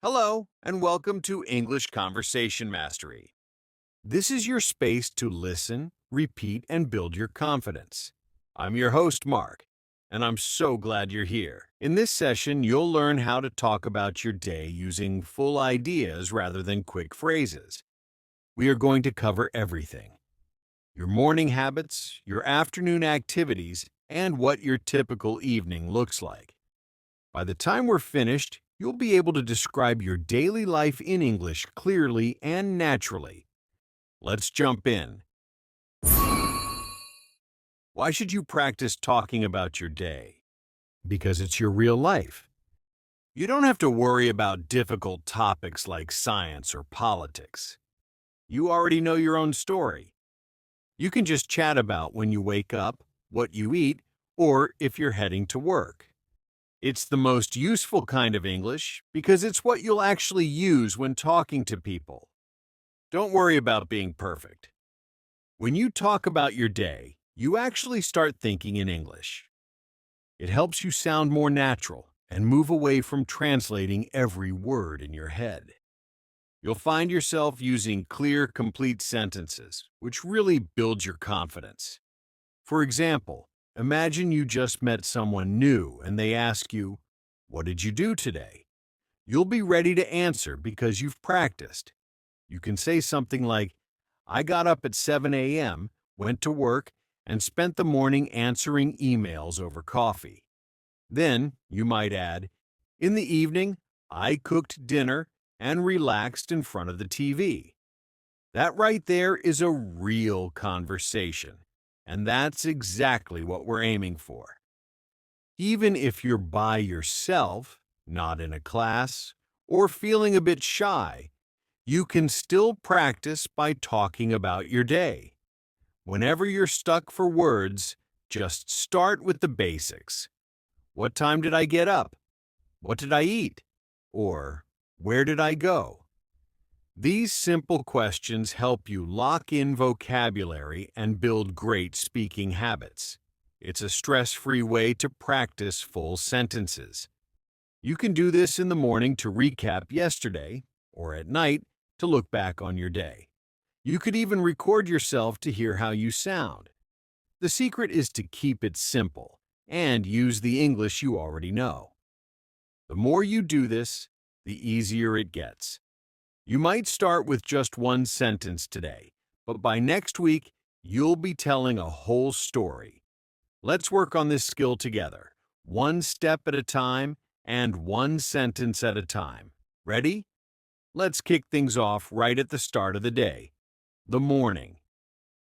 Hello, and welcome to English Conversation Mastery. This is your space to listen, repeat, and build your confidence. I'm your host, Mark, and I'm so glad you're here. In this session, you'll learn how to talk about your day using full ideas rather than quick phrases. We are going to cover everything: your morning habits, your afternoon activities, and what your typical evening looks like. By the time we're finished, you'll be able to describe your daily life in English clearly and naturally. Let's jump in. Why should you practice talking about your day? Because it's your real life. You don't have to worry about difficult topics like science or politics. You already know your own story. You can just chat about when you wake up, what you eat, or if you're heading to work. It's the most useful kind of English because it's what you'll actually use when talking to people. Don't worry about being perfect. When you talk about your day, you actually start thinking in English. It helps you sound more natural and move away from translating every word in your head. You'll find yourself using clear, complete sentences, which really builds your confidence. For example, imagine you just met someone new and they ask you, "What did you do today?" You'll be ready to answer because you've practiced. You can say something like, "I got up at 7 a.m., went to work, and spent the morning answering emails over coffee." Then you might add, "In the evening, I cooked dinner and relaxed in front of the TV." That right there is a real conversation, and that's exactly what we're aiming for. Even if you're by yourself, not in a class, or feeling a bit shy, you can still practice by talking about your day. Whenever you're stuck for words, just start with the basics. What time did I get up? What did I eat? Or where did I go? These simple questions help you lock in vocabulary and build great speaking habits. It's a stress-free way to practice full sentences. You can do this in the morning to recap yesterday, or at night to look back on your day. You could even record yourself to hear how you sound. The secret is to keep it simple and use the English you already know. The more you do this, the easier it gets. You might start with just one sentence today, but by next week, you'll be telling a whole story. Let's work on this skill together, one step at a time and one sentence at a time. Ready? Let's kick things off right at the start of the day, the morning.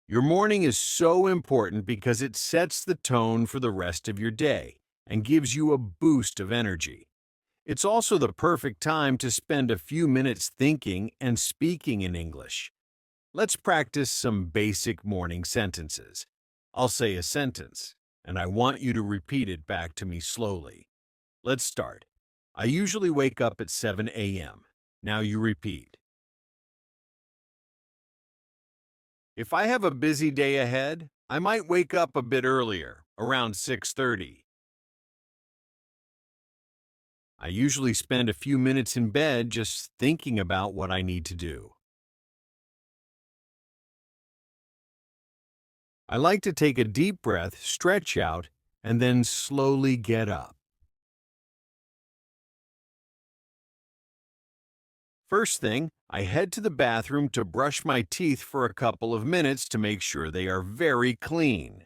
Your morning is so important because it sets the tone for the rest of your day and gives you a boost of energy. It's also the perfect time to spend a few minutes thinking and speaking in English. Let's practice some basic morning sentences. I'll say a sentence, and I want you to repeat it back to me slowly. Let's start. I usually wake up at 7 a.m. Now you repeat. If I have a busy day ahead, I might wake up a bit earlier, around 6:30. I usually spend a few minutes in bed just thinking about what I need to do. I like to take a deep breath, stretch out, and then slowly get up. First thing, I head to the bathroom to brush my teeth for a couple of minutes to make sure they are very clean.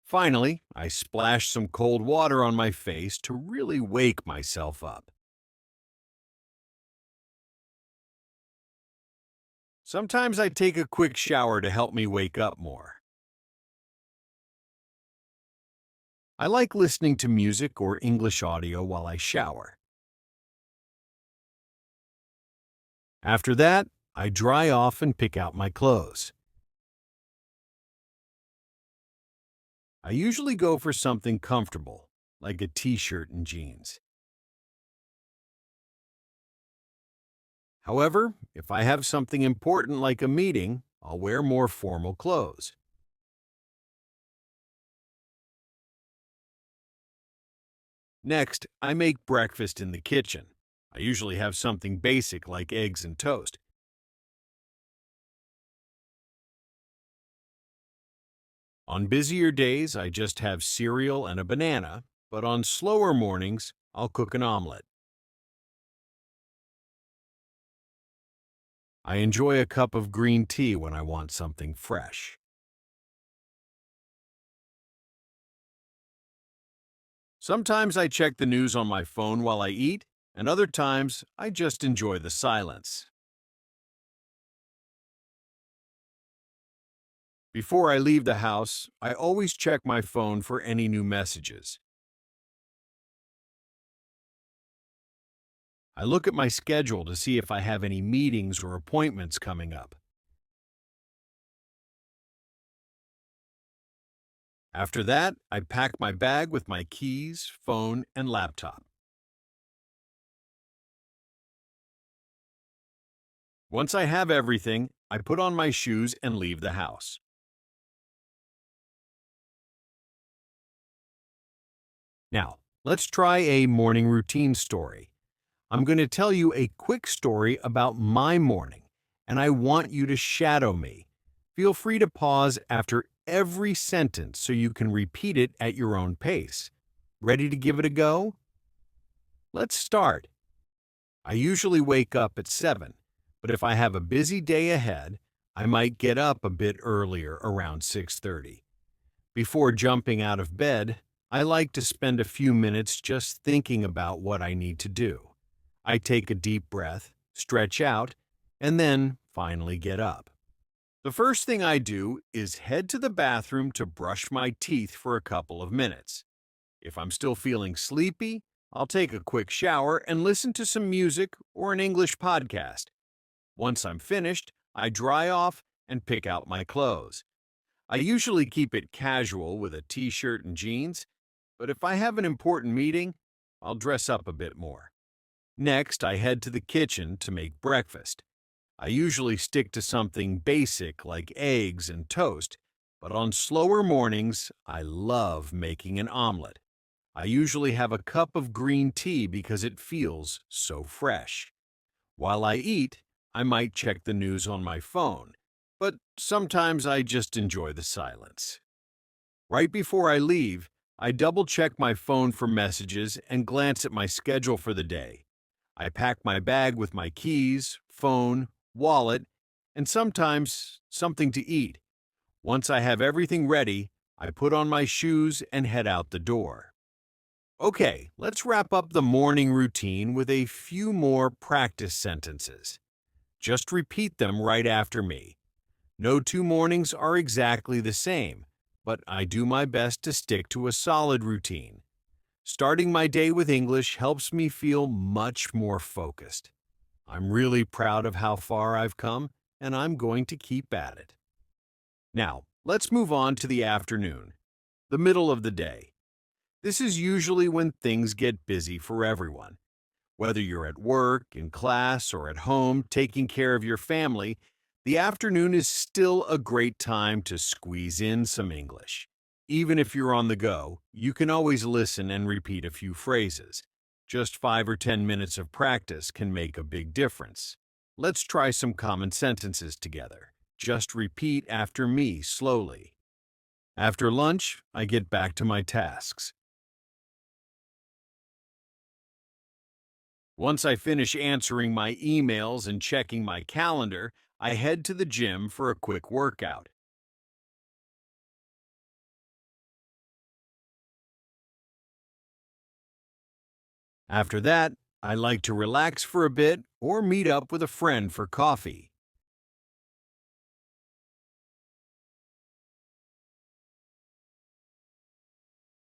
Finally, I splash some cold water on my face to really wake myself up. Sometimes I take a quick shower to help me wake up more. I like listening to music or English audio while I shower. After that, I dry off and pick out my clothes. I usually go for something comfortable, like a t-shirt and jeans. However, if I have something important like a meeting, I'll wear more formal clothes. Next, I make breakfast in the kitchen. I usually have something basic like eggs and toast. On busier days, I just have cereal and a banana, but on slower mornings, I'll cook an omelet. I enjoy a cup of green tea when I want something fresh. Sometimes I check the news on my phone while I eat, and other times I just enjoy the silence. Before I leave the house, I always check my phone for any new messages. I look at my schedule to see if I have any meetings or appointments coming up. After that, I pack my bag with my keys, phone, and laptop. Once I have everything, I put on my shoes and leave the house. Now, let's try a morning routine story. I'm going to tell you a quick story about my morning, and I want you to shadow me. Feel free to pause after every sentence so you can repeat it at your own pace. Ready to give it a go? Let's start. I usually wake up at 7, but if I have a busy day ahead, I might get up a bit earlier around 6:30. Before jumping out of bed, I like to spend a few minutes just thinking about what I need to do. I take a deep breath, stretch out, and then finally get up. The first thing I do is head to the bathroom to brush my teeth for a couple of minutes. If I'm still feeling sleepy, I'll take a quick shower and listen to some music or an English podcast. Once I'm finished, I dry off and pick out my clothes. I usually keep it casual with a t-shirt and jeans, but if I have an important meeting, I'll dress up a bit more. Next, I head to the kitchen to make breakfast. I usually stick to something basic like eggs and toast, but on slower mornings, I love making an omelet. I usually have a cup of green tea because it feels so fresh. While I eat, I might check the news on my phone, but sometimes I just enjoy the silence. Right before I leave, I double check my phone for messages and glance at my schedule for the day. I pack my bag with my keys, phone, wallet, and sometimes something to eat. Once I have everything ready, I put on my shoes and head out the door. Okay, let's wrap up the morning routine with a few more practice sentences. Just repeat them right after me. No two mornings are exactly the same, but I do my best to stick to a solid routine. Starting my day with English helps me feel much more focused. I'm really proud of how far I've come, and I'm going to keep at it. Now, let's move on to the afternoon, the middle of the day. This is usually when things get busy for everyone. Whether you're at work, in class, or at home taking care of your family, the afternoon is still a great time to squeeze in some English. Even if you're on the go, you can always listen and repeat a few phrases. Just 5 or 10 minutes of practice can make a big difference. Let's try some common sentences together. Just repeat after me slowly. After lunch, I get back to my tasks. Once I finish answering my emails and checking my calendar, I head to the gym for a quick workout. After that, I like to relax for a bit or meet up with a friend for coffee.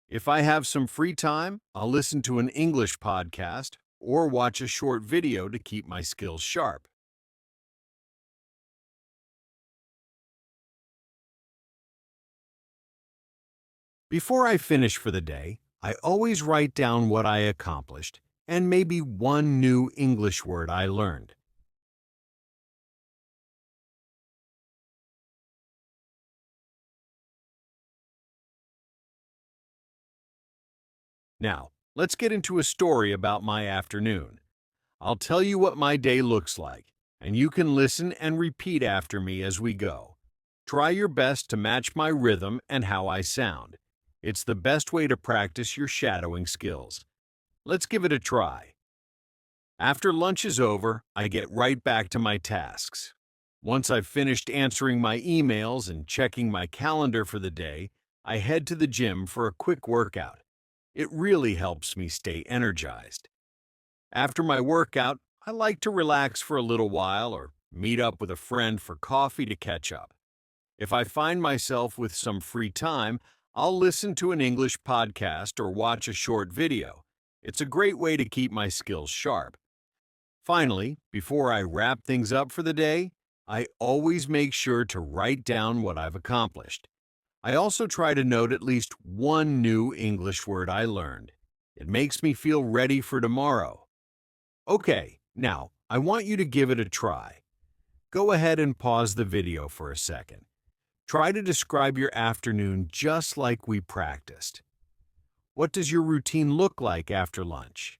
If I have some free time, I'll listen to an English podcast or watch a short video to keep my skills sharp. Before I finish for the day, I always write down what I accomplished and maybe one new English word I learned. Now, Let's get into a story about my afternoon. I'll tell you what my day looks like, and you can listen and repeat after me as we go. Try your best to match my rhythm and how I sound. It's the best way to practice your shadowing skills. Let's give it a try. After lunch is over, I get right back to my tasks. Once I've finished answering my emails and checking my calendar for the day, I head to the gym for a quick workout. It really helps me stay energized. After my workout, I like to relax for a little while or meet up with a friend for coffee to catch up. If I find myself with some free time, I'll listen to an English podcast or watch a short video. It's a great way to keep my skills sharp. Finally, before I wrap things up for the day, I always make sure to write down what I've accomplished. I also try to note at least one new English word I learned. It makes me feel ready for tomorrow. Okay, now I want you to give it a try. Go ahead and pause the video for a second. Try to describe your afternoon just like we practiced. What does your routine look like after lunch?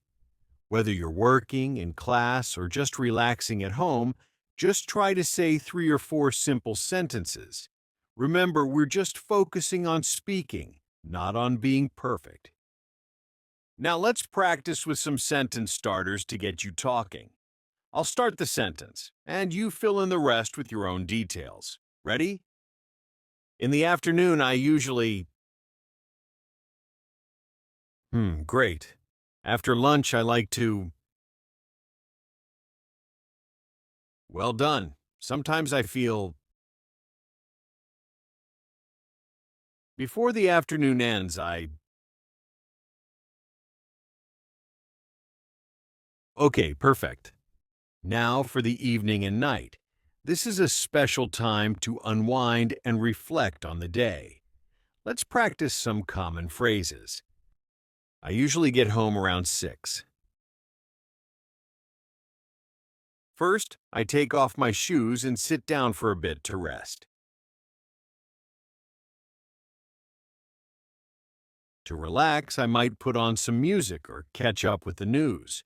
Whether you're working, in class, or just relaxing at home, just try to say 3 or 4 simple sentences. Remember, we're just focusing on speaking, not on being perfect. Now let's practice with some sentence starters to get you talking. I'll start the sentence, and you fill in the rest with your own details. Ready? In the afternoon, I usually... Great. After lunch, I like to... Well done. Sometimes I feel... Before the afternoon ends, Okay, perfect. Now for the evening and night. This is a special time to unwind and reflect on the day. Let's practice some common phrases. I usually get home around 6. First, I take off my shoes and sit down for a bit to rest. To relax, I might put on some music or catch up with the news.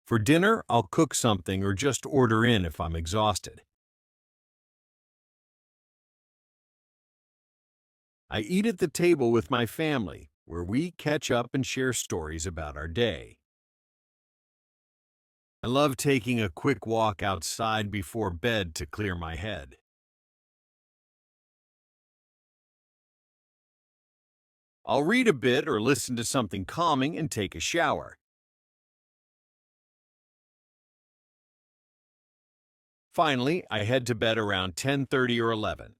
For dinner, I'll cook something or just order in if I'm exhausted. I eat at the table with my family, where we catch up and share stories about our day. I love taking a quick walk outside before bed to clear my head. I'll read a bit or listen to something calming and take a shower. Finally, I head to bed around 10:30 or 11.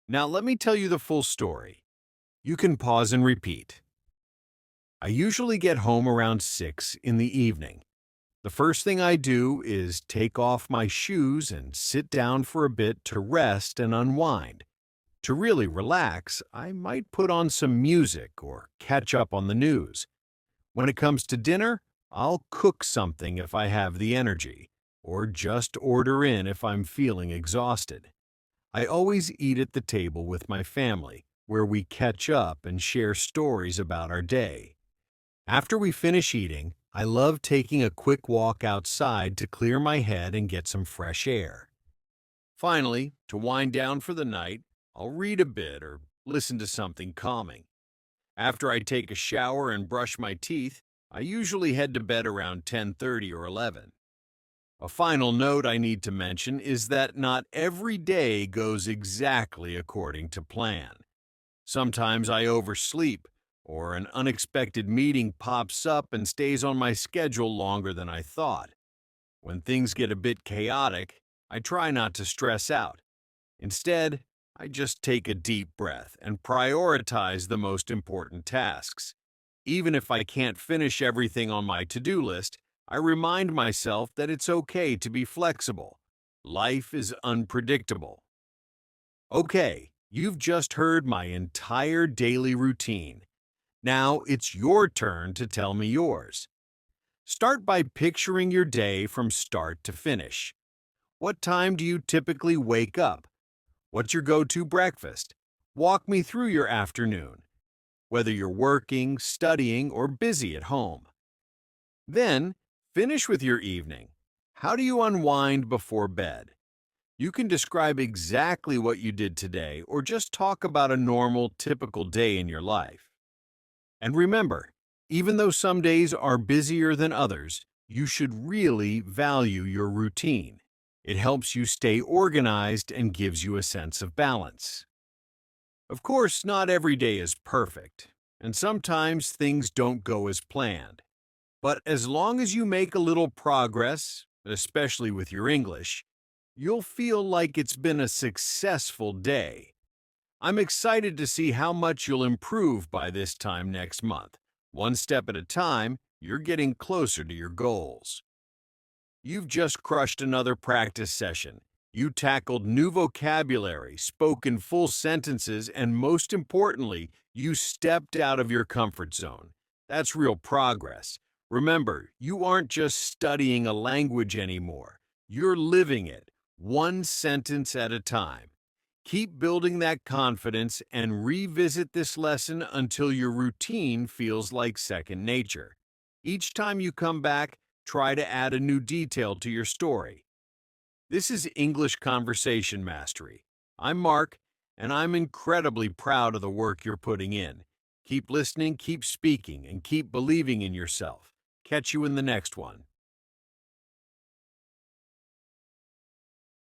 Now let me tell you the full story. You can pause and repeat. I usually get home around 6 in the evening. The first thing I do is take off my shoes and sit down for a bit to rest and unwind. To really relax, I might put on some music or catch up on the news. When it comes to dinner, I'll cook something if I have the energy, or just order in if I'm feeling exhausted. I always eat at the table with my family, where we catch up and share stories about our day. After we finish eating, I love taking a quick walk outside to clear my head and get some fresh air. Finally, to wind down for the night, I'll read a bit or listen to something calming. After I take a shower and brush my teeth, I usually head to bed around 10:30 or 11. A final note I need to mention is that not every day goes exactly according to plan. Sometimes I oversleep, or an unexpected meeting pops up and stays on my schedule longer than I thought. When things get a bit chaotic, I try not to stress out. Instead, I just take a deep breath and prioritize the most important tasks. Even if I can't finish everything on my to-do list, I remind myself that it's okay to be flexible. Life is unpredictable. Okay, you've just heard my entire daily routine. Now it's your turn to tell me yours. Start by picturing your day from start to finish. What time do you typically wake up? What's your go-to breakfast? Walk me through your afternoon, whether you're working, studying, or busy at home. Then, finish with your evening. How do you unwind before bed? You can describe exactly what you did today or just talk about a normal, typical day in your life. And remember, even though some days are busier than others, you should really value your routine. It helps you stay organized and gives you a sense of balance. Of course, not every day is perfect, and sometimes things don't go as planned. But as long as you make a little progress, especially with your English, you'll feel like it's been a successful day. I'm excited to see how much you'll improve by this time next month. One step at a time, you're getting closer to your goals. You've just crushed another practice session. You tackled new vocabulary, spoke in full sentences, and most importantly, you stepped out of your comfort zone. That's real progress. Remember, you aren't just studying a language anymore. You're living it, one sentence at a time. Keep building that confidence and revisit this lesson until your routine feels like second nature. Each time you come back, try to add a new detail to your story. This is English Conversation Mastery. I'm Mark, and I'm incredibly proud of the work you're putting in. Keep listening, keep speaking, and keep believing in yourself. Catch you in the next one.